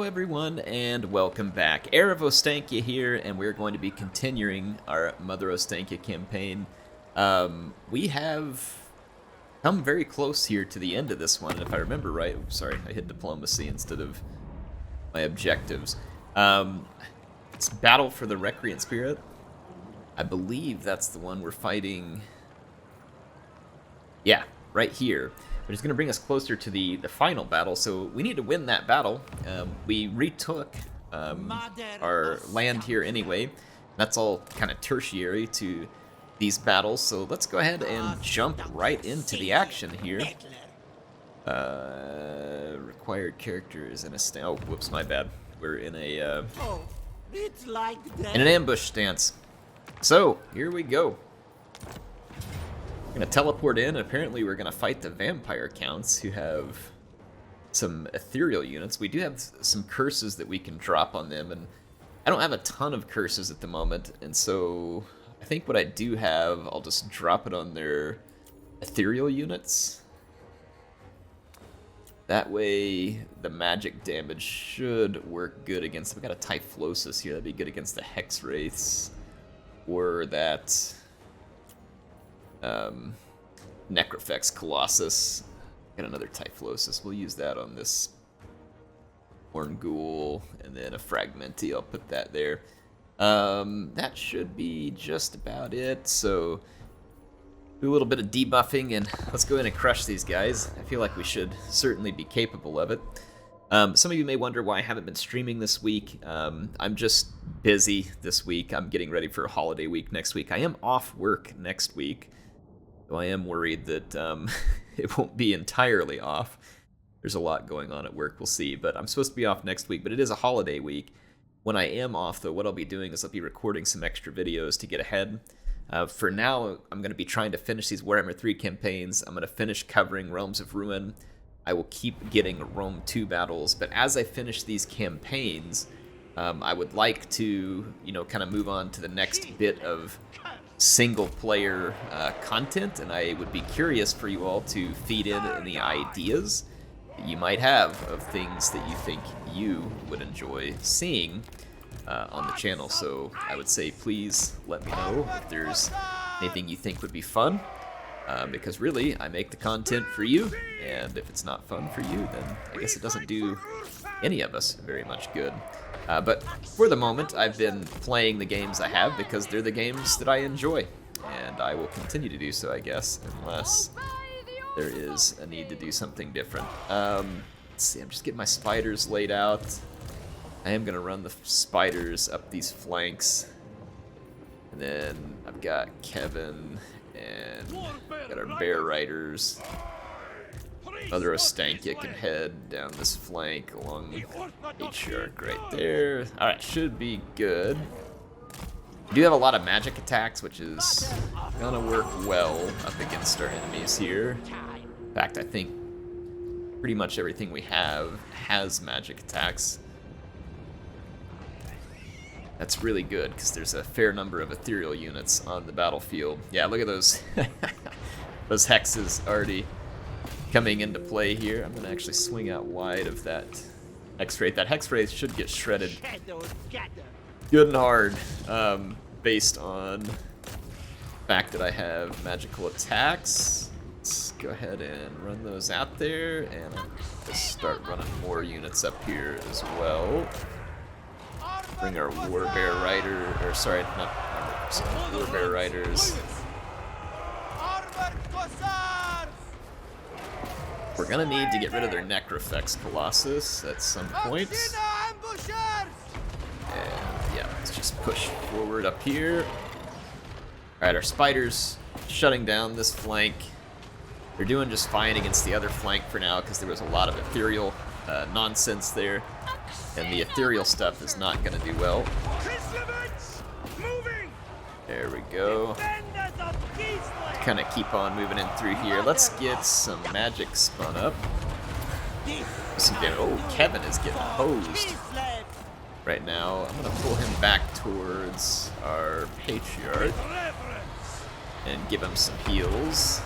everyone, and welcome back. Ostankya here, and we're going to be continuing our Mother Ostankya campaign. We have come very close here to the end of this one, and if I remember right, sorry, I hit diplomacy instead of my objectives. It's Battle for the Recreant Spirit. I believe that's the one we're fighting. Yeah, right here. Which is going to bring us closer to the final battle, so we need to win that battle. We retook our land here anyway. That's all kind of tertiary to these battles, so let's go ahead and jump right into the action here. Required characters in a stance. Oh, whoops, my bad. We're in a in an ambush stance. So here we go. We're gonna teleport in, and apparently we're gonna fight the vampire counts who have some ethereal units. We do have some curses that we can drop on them, and I don't have a ton of curses at the moment, and so I think what I do have, I'll just drop it on their ethereal units. That way the magic damage should work good against them. We got a Typhlosis here, that'd be good against the Hex Wraiths, or that Necrofex Colossus. Got another Typhlosis. We'll use that on this Horn Ghoul, and then a Fragmenti. I'll put that there. That should be just about it. So do a little bit of debuffing, and let's go in and crush these guys. I feel like we should certainly be capable of it. Some of you may wonder why I haven't been streaming this week. I'm just busy this week. I'm getting ready for a holiday week next week. I am off work next week. So I am worried that it won't be entirely off. There's a lot going on at work, we'll see. But I'm supposed to be off next week, but it is a holiday week. When I am off, though, what I'll be doing is I'll be recording some extra videos to get ahead. For now, I'm going to be trying to finish these Warhammer 3 campaigns. I'm going to finish covering Realms of Ruin. I will keep getting Rome 2 battles, but as I finish these campaigns, I would like to, kind of move on to the next bit of single-player content, and I would be curious for you all to feed in any ideas that you might have of things that you think you would enjoy seeing on the channel. So I would say please let me know if there's anything you think would be fun, because really I make the content for you, and if it's not fun for you, then I guess it doesn't do any of us very much good. But for the moment, I've been playing the games I have because they're the games that I enjoy, and I will continue to do so, I guess, unless there is a need to do something different. Let's see, I'm just getting my spiders laid out. I am going to run the spiders up these flanks, and then I've got Kevin, and got our bear riders. Mother Ostankya can head down this flank along H-Shark right there. Alright, should be good. We do have a lot of magic attacks, which is gonna work well up against our enemies here. In fact, I think pretty much everything we have has magic attacks. That's really good, because there's a fair number of ethereal units on the battlefield. Yeah, look at those those hexes already coming into play here. I'm going to actually swing out wide of that Hex-Wraith. That Hex-Wraith should get shredded good and hard, based on the fact that I have magical attacks. Let's go ahead and run those out there, and I'll just start running more units up here as well. Bring our Warbear Rider, or sorry, not Warbear Riders. We're gonna need to get rid of their Necrofex Colossus at some point. And yeah, let's just push forward up here. Alright, our spiders shutting down this flank. They're doing just fine against the other flank for now, because there was a lot of ethereal nonsense there. And the ethereal stuff is not gonna do well. There we go. Kind of keep on moving in through here. Let's get some magic spun up. Oh, Kevin is getting hosed right now. I'm gonna pull him back towards our Patriarch and give him some heals.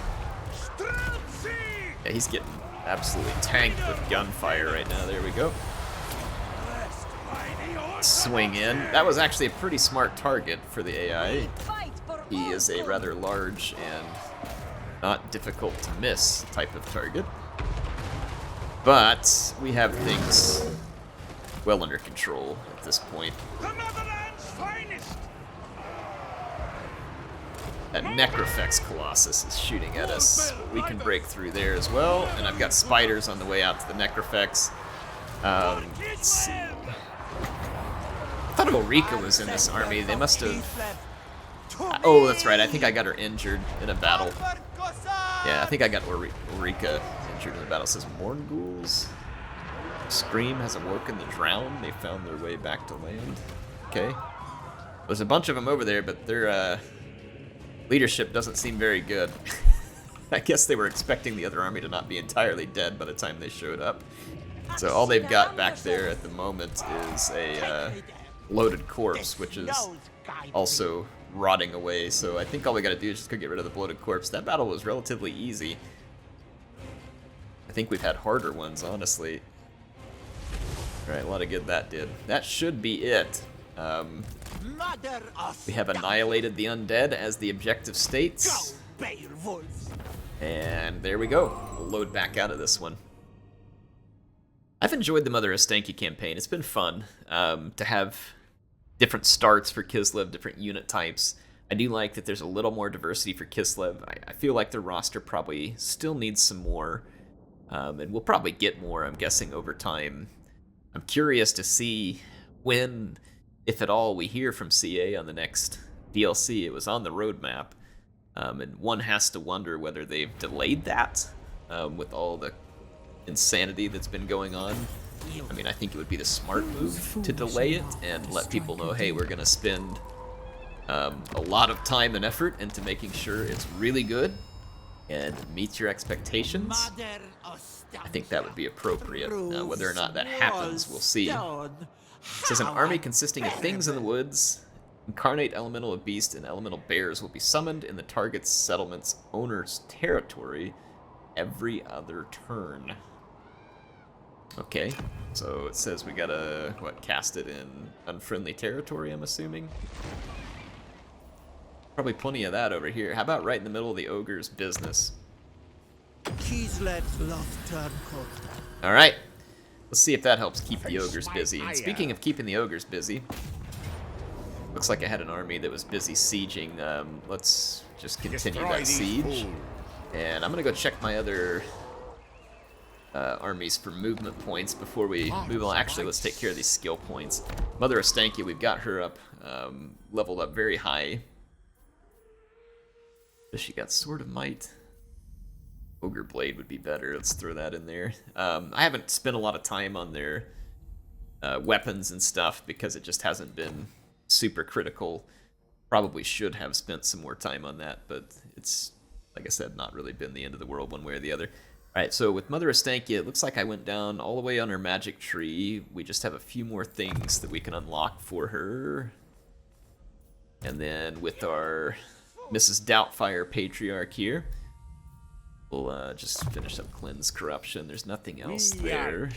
Yeah, he's getting absolutely tanked with gunfire right now. There we go. swing in. That was actually a pretty smart target for the AI. He is a rather large and not difficult to miss type of target. But we have things well under control at this point. That Necrofex Colossus is shooting at us. We can break through there as well, and I've got spiders on the way out to the Necrofex. Let's see. I thought Ulrika was in this army. They must have... Oh, that's right. I think I got her injured in a battle. Yeah, I think I got Ulrika injured in a battle. It says Mornghools. Scream has awoken the drowned. They found their way back to land. Okay. There's a bunch of them over there, but their leadership doesn't seem very good. I guess they were expecting the other army to not be entirely dead by the time they showed up. So all they've got back there at the moment is a loaded corpse, which is also rotting away. So I think all we gotta do is just go get rid of the bloated corpse. That battle was relatively easy. I think we've had harder ones, honestly. Alright, a lot of good that did. That should be it. We have annihilated the undead as the objective states. And there we go. We'll load back out of this one. I've enjoyed the Mother Ostankya campaign. It's been fun to have different starts for Kislev, different unit types. I do like that there's a little more diversity for Kislev. I feel like the roster probably still needs some more, and we'll probably get more, I'm guessing, over time. I'm curious to see when, if at all, we hear from CA on the next DLC. It was on the roadmap, and one has to wonder whether they've delayed that with all the insanity that's been going on. I mean, I think it would be the smart move to delay it and let people know, hey, we're going to spend a lot of time and effort into making sure it's really good and meets your expectations. I think that would be appropriate. Whether or not that happens, we'll see. It says an army consisting of things in the woods, incarnate elemental of beast, and elemental bears will be summoned in the target's settlement's owner's territory every other turn. Okay, so it says we gotta, cast it in unfriendly territory, I'm assuming? Probably plenty of that over here. How about right in the middle of the ogre's business? Alright, let's see if that helps keep the ogres busy. And speaking of keeping the ogres busy, looks like I had an army that was busy sieging. Let's just continue that siege. And I'm gonna go check my other armies for movement points before we move on. Actually, let's take care of these skill points. Mother Ostankya, we've got her up, leveled up very high. She got Sword of Might. Ogre Blade would be better. Let's throw that in there. I haven't spent a lot of time on their weapons and stuff because it just hasn't been super critical. Probably should have spent some more time on that, but it's, like I said, not really been the end of the world one way or the other. Alright, so with Mother Ostankya, it looks like I went down all the way on her magic tree. We just have a few more things that we can unlock for her. And then with our Mrs. Doubtfire Patriarch here, we'll just finish up Cleanse Corruption. There's nothing else there.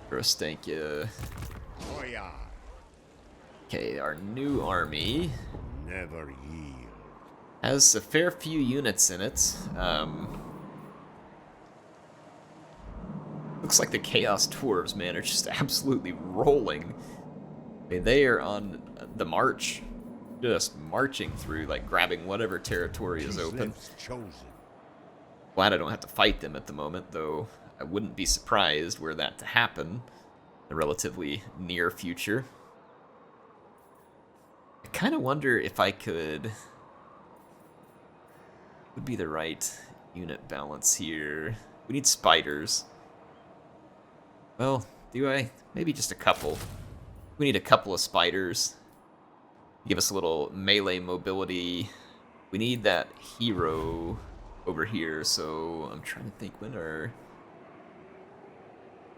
For Ostankya. Okay, our new army has a fair few units in it. Looks like the Chaos Dwarves, man, are just absolutely rolling. I mean, they are on the march, just marching through, like grabbing whatever territory is open. Glad I don't have to fight them at the moment, though I wouldn't be surprised were that to happen in the relatively near future. I kind of wonder if I could... would be the right unit balance here. We need spiders. Well, do I? Maybe just a couple. We need a couple of spiders. Give us a little melee mobility. We need that hero over here, so I'm trying to think when our...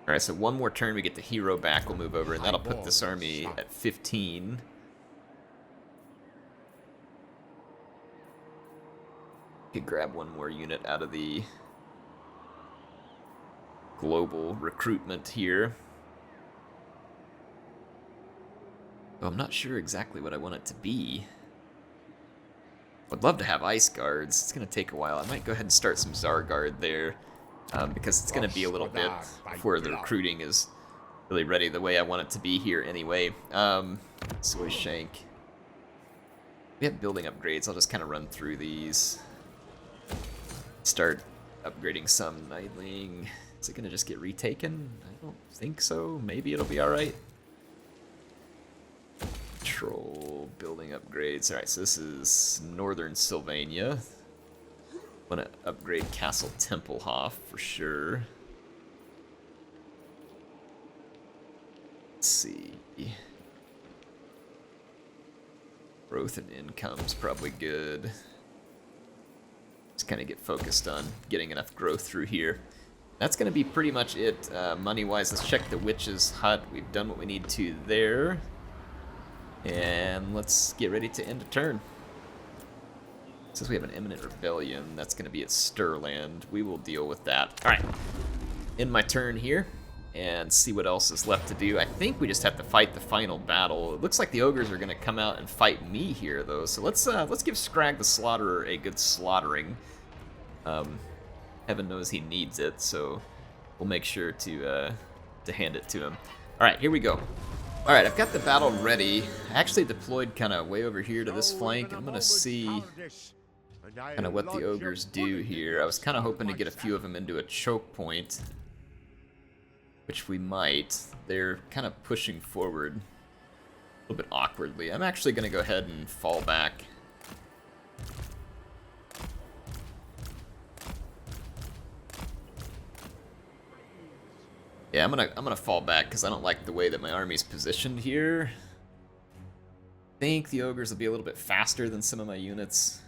Alright, so one more turn we get the hero back, we'll move over, and that'll put this army at 15. Could grab one more unit out of the global recruitment here. Oh, I'm not sure exactly what I want it to be. I'd love to have ice guards. It's going to take a while. I might go ahead and start some Zarguard there, because it's going to be a little bit before the recruiting is really ready the way I want it to be here anyway. Soy Shank. We have building upgrades. I'll just kind of run through these. Start upgrading some Nightling. Is it going to just get retaken? I don't think so. Maybe it'll be alright. Control, building upgrades. Alright, so this is Northern Sylvania. Want to upgrade Castle Templehof for sure. Let's see. Growth and income's probably good. Just kind of get focused on getting enough growth through here. That's going to be pretty much it money-wise. Let's check the Witch's Hut. We've done what we need to there. And let's get ready to end a turn. Since we have an imminent rebellion, that's going to be at Stirland. We will deal with that. All right, end my turn here and see what else is left to do. I think we just have to fight the final battle. It looks like the Ogres are going to come out and fight me here, though. So let's give Scrag the Slaughterer a good slaughtering. Heaven knows he needs it, so we'll make sure to hand it to him. All right, here we go. All right, I've got the battle ready. I actually deployed kind of way over here to this flank. I'm going to see kind of what the Ogres do here. I was kind of hoping to get a few of them into a choke point, which we might. They're kind of pushing forward a little bit awkwardly. I'm actually going to go ahead and fall back. Yeah, I'm gonna fall back because I don't like the way that my army's positioned here. I think the Ogres will be a little bit faster than some of my units,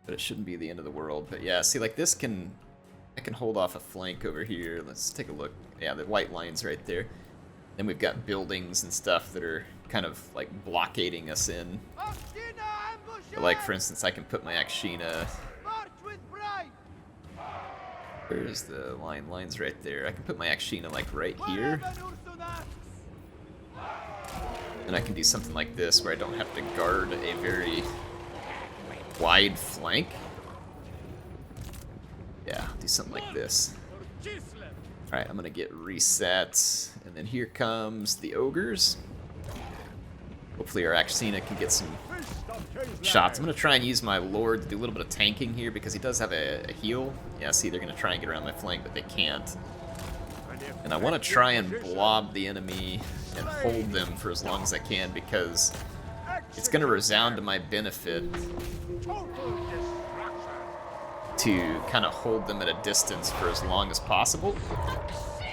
but it shouldn't be the end of the world. But yeah, see, like this I can hold off a flank over here. Let's take a look. Yeah, the white line's right there. Then we've got buildings and stuff that are kind of like blockading us in. But like, for instance, I can put my Akshina. Where's the line? Line's right there. I can put my Akshina like right here. And I can do something like this where I don't have to guard a very wide flank. Yeah, do something like this. Alright, I'm gonna get reset. And then here comes the Ogres. Hopefully our Akshina can get some shots. I'm going to try and use my Lord to do a little bit of tanking here because he does have a heal. Yeah, see, they're going to try and get around my flank, but they can't. And I want to try and blob the enemy and hold them for as long as I can because it's going to resound to my benefit to kind of hold them at a distance for as long as possible.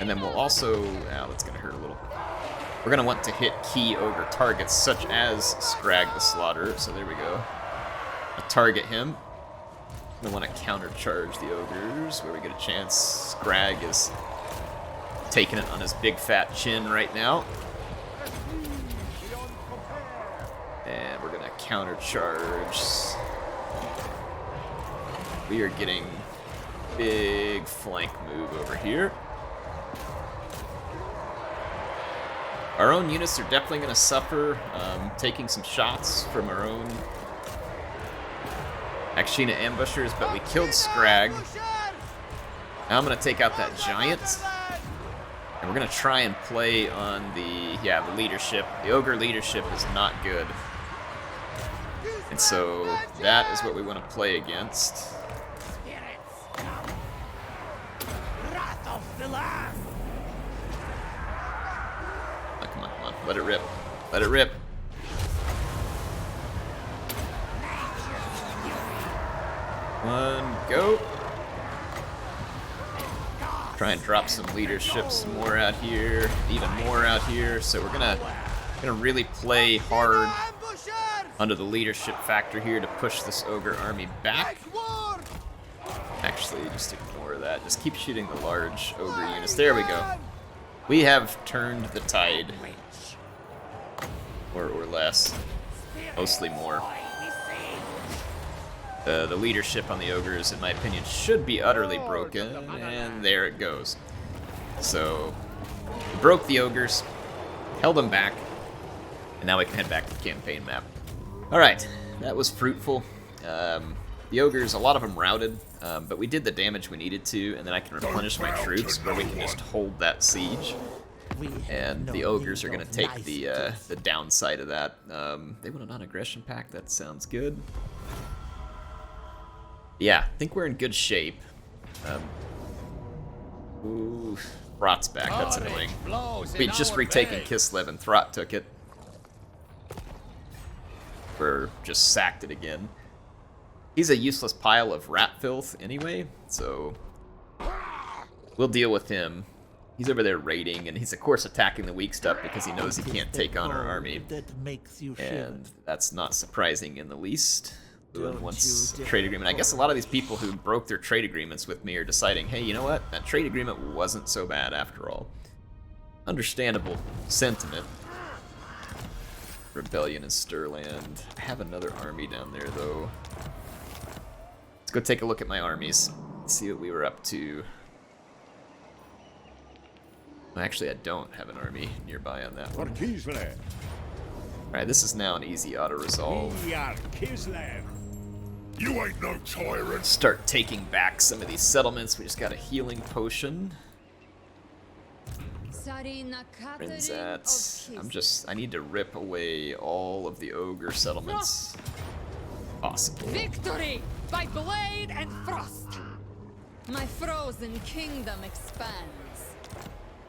And then we'll also... Oh, that's going to hurt a little. We're going to want to hit key Ogre targets, such as Scrag the Slaughterer. So there we go. I'll target him. I want to countercharge the Ogres where we get a chance. Scrag is taking it on his big fat chin right now. And we're going to countercharge. We are getting big flank move over here. Our own units are definitely going to suffer, taking some shots from our own Akshina ambushers, but we killed Scrag. Now I'm going to take out that giant, and we're going to try and play on the leadership. The Ogre leadership is not good, and so that is what we want to play against. Let it rip. Let it rip. One, go. Try and drop some leadership, some more out here, even more out here. So we're gonna really play hard under the leadership factor here to push this Ogre army back. Actually, just ignore that. Just keep shooting the large Ogre units. There we go. We have turned the tide. Or less. Mostly more. The leadership on the Ogres, in my opinion, should be utterly broken, and there it goes. So, we broke the Ogres, held them back, And now we can head back to the campaign map. Alright, that was fruitful. The ogres, a lot of them routed, but we did the damage we needed to, and then I can replenish my troops where we can just hold that siege. And the ogres are going to take the downside of that. They want a non-aggression pact, that sounds good. Yeah, I think we're in good shape. Ooh, Throt's back, that's annoying. We just retaken Kislev and Throt took it. We're just sacked it again. He's a useless pile of rat filth anyway, so we'll deal with him. He's over there raiding, and he's of course attacking the weak stuff because he knows he can't take on our army. And that's not surprising in the least. Luan wants a trade agreement. I guess a lot of these people who broke their trade agreements with me are deciding, hey, you know what? That trade agreement wasn't so bad after all. Understandable sentiment. Rebellion in Stirland. I have another army down there, though. Let's go take a look at my armies. See what we were up to. Actually, I don't have an army nearby on that one. Alright, this is now an easy auto-resolve. You ain't no tyrant. Start taking back some of these settlements. We just got a healing potion. I need to rip away all of the ogre settlements possible. Victory by blade and frost. My frozen kingdom expands.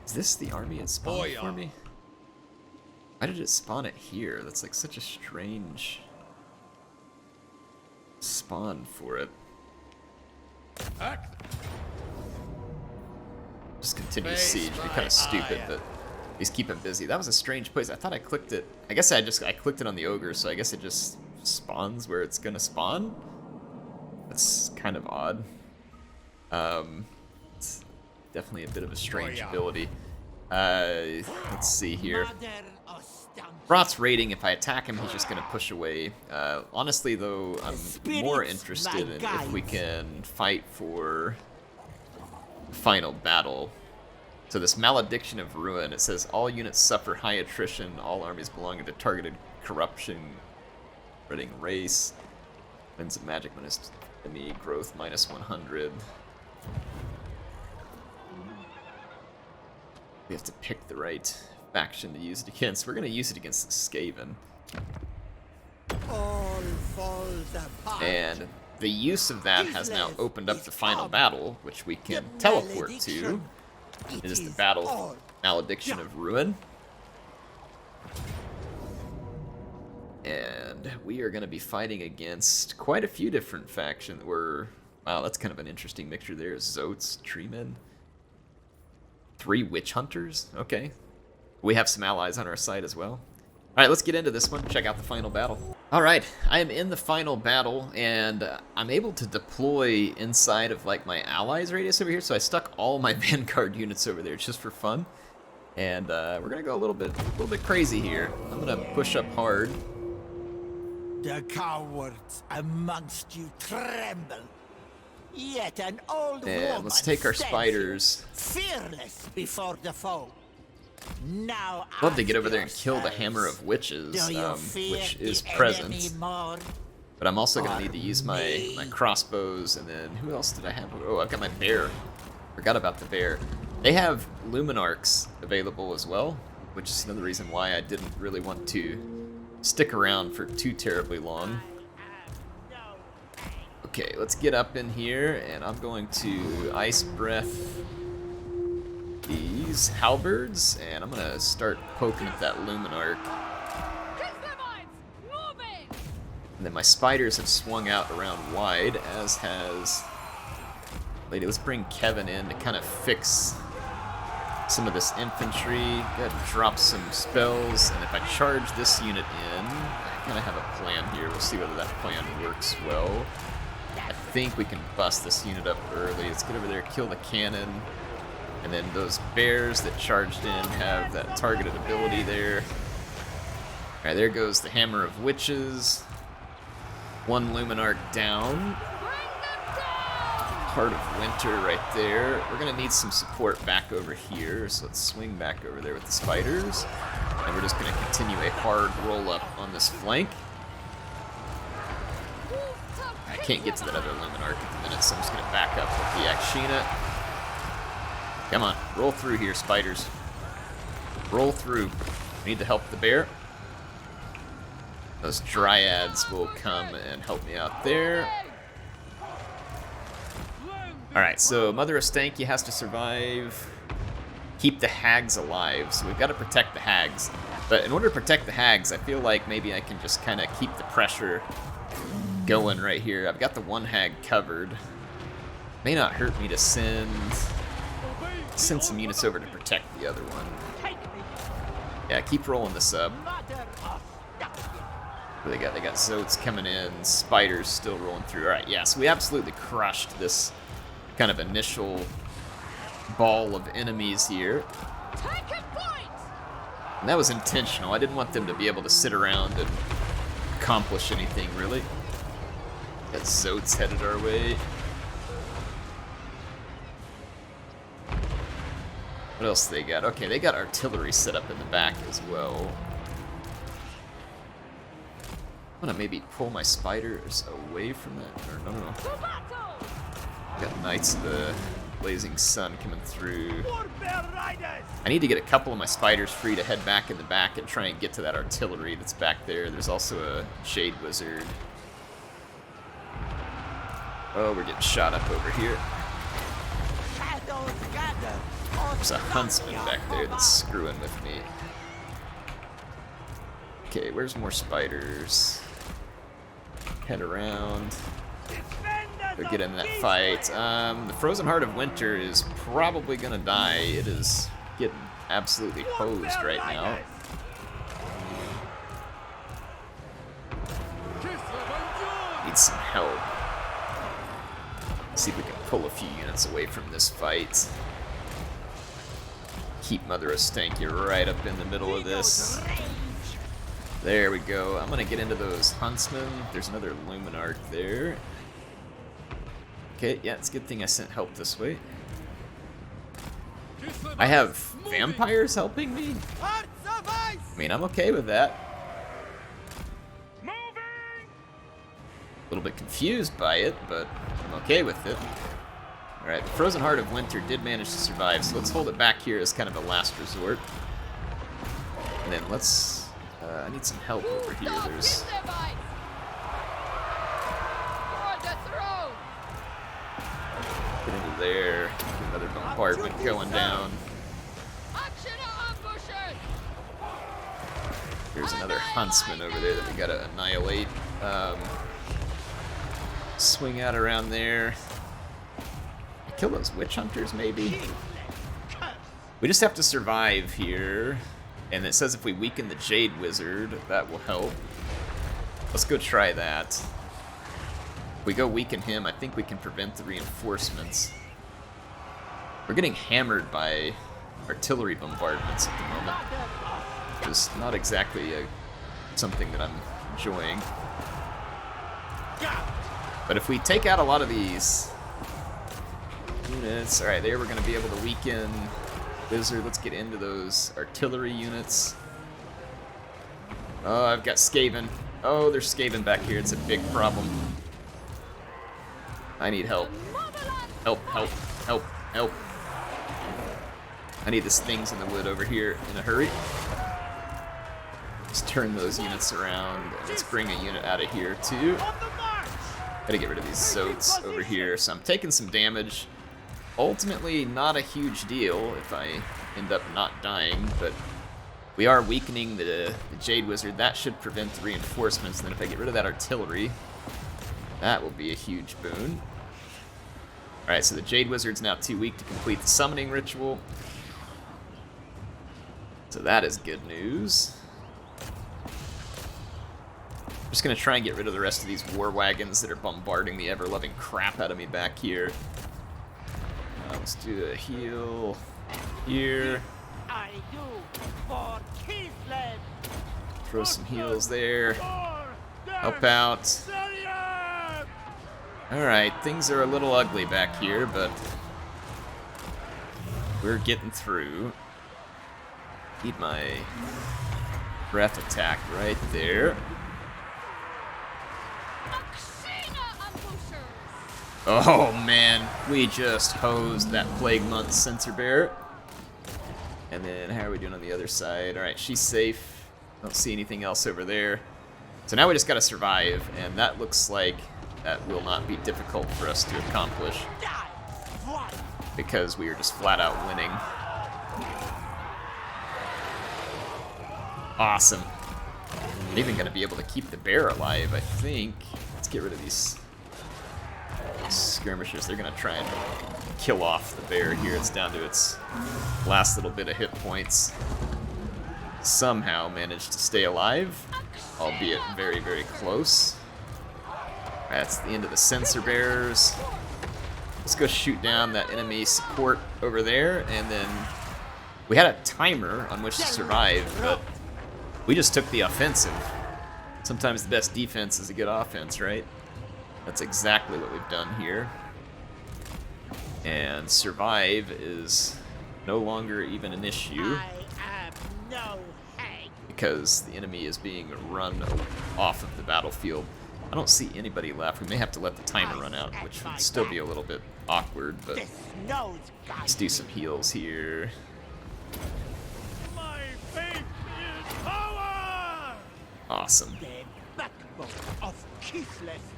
Is this the army it spawned for me? Why did it spawn it here? That's like such a strange spawn for it. Just continue siege. Be kind of stupid, but at least keep him busy. That was a strange place. I thought I clicked it. I guess I clicked it on the ogre, so I guess it just spawns where it's gonna spawn. That's kind of odd. It's definitely a bit of a strange ability. Let's see here. Throt's raiding. If I attack him, he's just going to push away. Honestly, though, I'm more interested in if we can fight for final battle. So this Malediction of Ruin, it says all units suffer high attrition, all armies belonging to targeted corruption, spreading race, winds of magic minus enemy growth minus 100. We have to pick the right faction to use it against. We're going to use it against the Skaven. And the use of that has now opened up the final battle, which we can teleport to. It is the battle Malediction of Ruin. And we are going to be fighting against quite a few different factions. Wow, that's kind of an interesting mixture there. Zotes, Treemen. 3 Witch Hunters? Okay. We have some allies on our side as well. Alright, let's get into this one. Check out the final battle. Alright, I am in the final battle, and I'm able to deploy inside of like my allies radius over here, so I stuck all my Vanguard units over there just for fun. And we're gonna go a little bit crazy here. I'm gonna push up hard. The cowards amongst you tremble. Yet an old woman let's take our stands spiders. Fearless before the foe. Now I'd love to get over there and kill the Hammer of Witches, which is present. But I'm also going to need to use my crossbows, and then who else did I have? Oh, I've got my bear. Forgot about the bear. They have Luminarchs available as well, which is another reason why I didn't really want to stick around for too terribly long. Okay, let's get up in here, and I'm going to Ice Breath these halberds, and I'm gonna start poking at that Luminarch. And then my spiders have swung out around wide, as has Lady. Let's bring Kevin in to kind of fix some of this infantry. Go ahead and drop some spells, and if I charge this unit in, I kind of have a plan here. We'll see whether that plan works well. I think we can bust this unit up early. Let's get over there, kill the cannon. And then those bears that charged in have that targeted ability there. Alright, there goes the Hammer of Witches. 1 Luminarch down. Heart of Winter right there. We're going to need some support back over here, so let's swing back over there with the spiders. And we're just going to continue a hard roll-up on this flank. I can't get to that other Luminarch at the minute, so I'm just going to back up with the Akshina. Come on, roll through here, spiders. Roll through. I need to help the bear. Those dryads will come and help me out there. Alright, so Mother Ostankya has to survive. Keep the hags alive, so we've got to protect the hags. But in order to protect the hags, I feel like maybe I can just kind of keep the pressure going right here. I've got the one hag covered. May not hurt me to send some units over to protect the other one. Yeah, keep rolling this up. What do they got? They got Zotes coming in, spiders still rolling through. Alright, yeah, so we absolutely crushed this kind of initial ball of enemies here. And that was intentional. I didn't want them to be able to sit around and accomplish anything, really. Got Zotes headed our way. What else they got? Okay, they got artillery set up in the back as well. I'm gonna maybe pull my spiders away from that. Or no. Got Knights of the Blazing Sun coming through. I need to get a couple of my spiders free to head back in the back and try and get to that artillery that's back there. There's also a Jade Wizard. Oh, we're getting shot up over here. There's a Huntsman back there that's screwing with me. Okay, where's more spiders? Head around. They'll get in that fight. The Frozen Heart of Winter is probably gonna die. It is getting absolutely hosed right now. Need some help. See if we can pull a few units away from this fight. Keep Mother Ostankya right up in the middle of this. There we go. I'm gonna get into those Huntsmen. There's another Luminarch there. Okay, yeah, it's a good thing I sent help this way. I have vampires helping me? I mean, I'm okay with that. A little bit confused by it, but I'm okay with it. Alright, the Frozen Heart of Winter did manage to survive, so let's hold it back here as kind of a last resort. And then let's... I need some help over here. There's... Get into there. Get another bombardment going down. There's another Huntsman over there that we gotta annihilate. Swing out around there. Kill those witch hunters, maybe? We just have to survive here. And it says if we weaken the Jade Wizard, that will help. Let's go try that. If we go weaken him, I think we can prevent the reinforcements. We're getting hammered by artillery bombardments at the moment. Which is not exactly something that I'm enjoying. But if we take out a lot of these units, alright, there we're going to be able to weaken Wizard. Let's get into those artillery units. Oh, I've got Skaven. Oh, there's Skaven back here. It's a big problem. I need help. Help, help, help, help. I need this things in the wood over here in a hurry. Let's turn those units around. And let's bring a unit out of here, too. Gotta get rid of these Zotes over here. So I'm taking some damage. Ultimately, not a huge deal if I end up not dying, but we are weakening the Jade Wizard. That should prevent the reinforcements. And then if I get rid of that artillery, that will be a huge boon. Alright, so the Jade Wizard's now too weak to complete the summoning ritual. So that is good news. I'm just going to try and get rid of the rest of these war wagons that are bombarding the ever-loving crap out of me back here. Let's do a heal here. Throw some heals there. Help out. Alright, things are a little ugly back here, but we're getting through. Need my breath attack right there. Oh man, we just hosed that Plague Month Sensor Bear. And then how are we doing on the other side? Alright, she's safe. Don't see anything else over there. So now we just gotta survive, and that looks like that will not be difficult for us to accomplish. Because we are just flat out winning. Awesome. I'm even gonna be able to keep the bear alive, I think. Let's get rid of these skirmishers. They're gonna try and kill off the bear here. It's down to its last little bit of hit points. Somehow managed to stay alive, albeit very, very close. That's the end of the sensor bears. Let's go shoot down that enemy support over there, and then we had a timer on which to survive, but we just took the offensive. Sometimes the best defense is a good offense, right? That's exactly what we've done here. And survive is no longer even an issue because the enemy is being run off of the battlefield. I don't see anybody left. We may have to let the timer run out, which would still be a little bit awkward, but let's do some heals here. Awesome.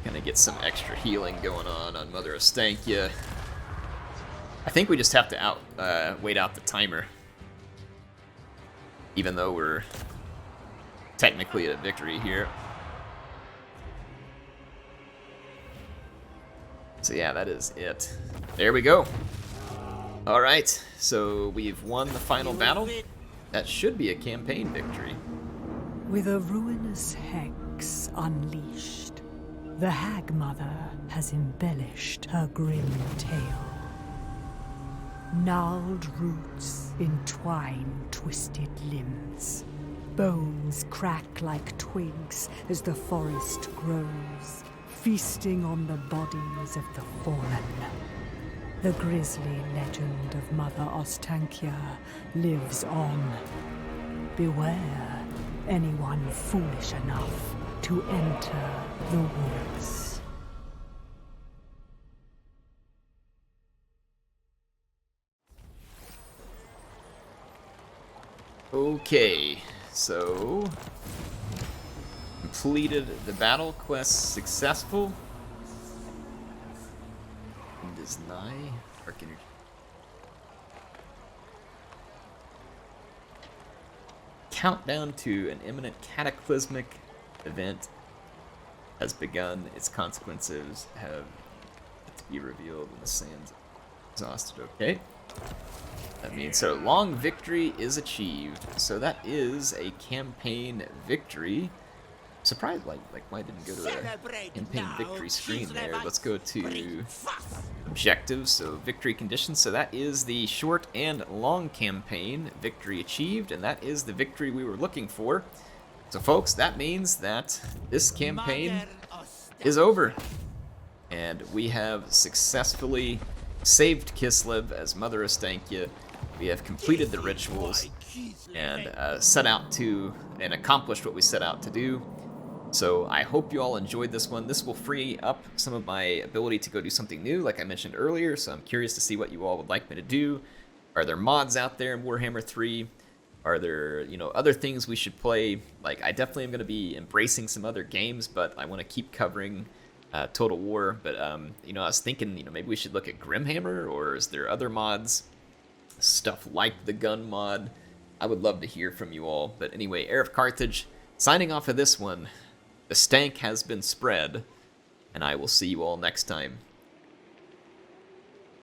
Gonna get some extra healing going on Mother Ostankya. I think we just have to wait out the timer, even though we're technically at a victory here. So yeah, that is it. There we go. All right, so we've won the final battle. That should be a campaign victory. With a ruinous hex unleashed, the Hag Mother has embellished her grim tale. Gnarled roots entwine twisted limbs. Bones crack like twigs as the forest grows, feasting on the bodies of the fallen. The grisly legend of Mother Ostankya lives on. Beware anyone foolish enough to enter the woods. Okay, so completed the battle quest successful. End is nigh. Arc energy. Countdown to an imminent cataclysmic event has begun. Its consequences have yet to be revealed when the sands exhausted. Okay. That means so long victory is achieved. So that is a campaign victory. Surprised, like why didn't go to a campaign victory screen there? Let's go to objectives. So victory conditions. So that is the short and long campaign victory achieved, and that is the victory we were looking for. So folks, that means that this campaign is over, and we have successfully saved Kislev as Mother Ostankya. We have completed the rituals and set out to and accomplished what we set out to do. So I hope you all enjoyed this one. This will free up some of my ability to go do something new, like I mentioned earlier, so I'm curious to see what you all would like me to do. Are there mods out there in Warhammer 3? Are there, other things we should play? Like, I definitely am going to be embracing some other games, but I want to keep covering Total War. But, I was thinking, maybe we should look at Grimhammer, or is there other mods? Stuff like the gun mod. I would love to hear from you all. But anyway, HeirofCarthage, signing off of this one. The stank has been spread, and I will see you all next time.